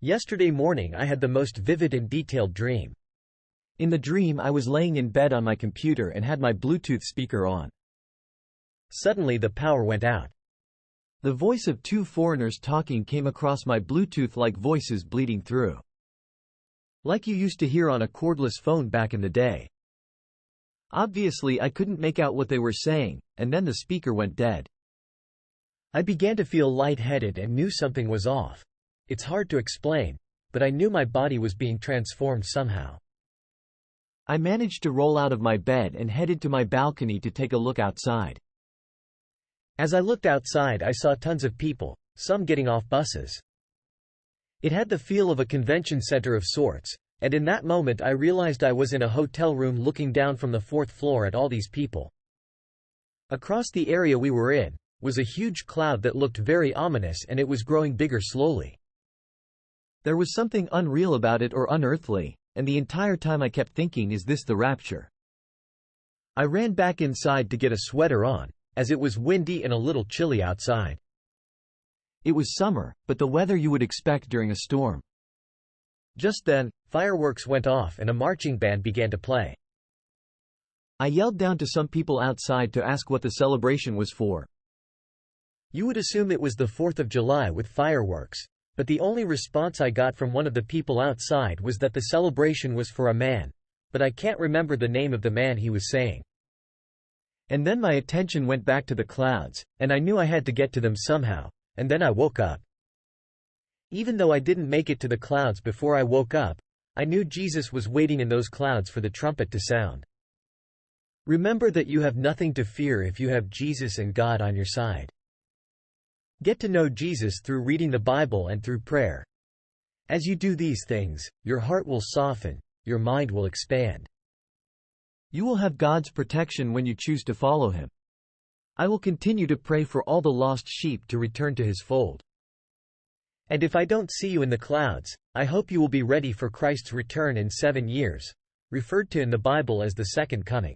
Yesterday morning I had the most vivid and detailed dream. In the dream I was laying in bed on my computer and had my Bluetooth speaker on. Suddenly the power went out. The voice of two foreigners talking came across my Bluetooth like voices bleeding through. Like you used to hear on a cordless phone back in the day. Obviously I couldn't make out what they were saying, and then the speaker went dead. I began to feel lightheaded and knew something was off. It's hard to explain, but I knew my body was being transformed somehow. I managed to roll out of my bed and headed to my balcony to take a look outside. As I looked outside I saw tons of people, some getting off buses. It had the feel of a convention center of sorts, and in that moment I realized I was in a hotel room looking down from the 4th floor at all these people. Across the area we were in was a huge cloud that looked very ominous, and it was growing bigger slowly. There was something unreal about it, or unearthly, and the entire time I kept thinking, is this the rapture? I ran back inside to get a sweater on, as it was windy and a little chilly outside. It was summer, but the weather you would expect during a storm. Just then, fireworks went off and a marching band began to play. I yelled down to some people outside to ask what the celebration was for. You would assume it was the 4th of July with fireworks, but the only response I got from one of the people outside was that the celebration was for a man, but I can't remember the name of the man he was saying. And then my attention went back to the clouds, and I knew I had to get to them somehow, and then I woke up. Even though I didn't make it to the clouds before I woke up, I knew Jesus was waiting in those clouds for the trumpet to sound. Remember that you have nothing to fear if you have Jesus and God on your side. Get to know Jesus through reading the Bible and through prayer. As you do these things, your heart will soften, your mind will expand. You will have God's protection when you choose to follow Him. I will continue to pray for all the lost sheep to return to His fold. And if I don't see you in the clouds, I hope you will be ready for Christ's return in 7 years, referred to in the Bible as the second coming.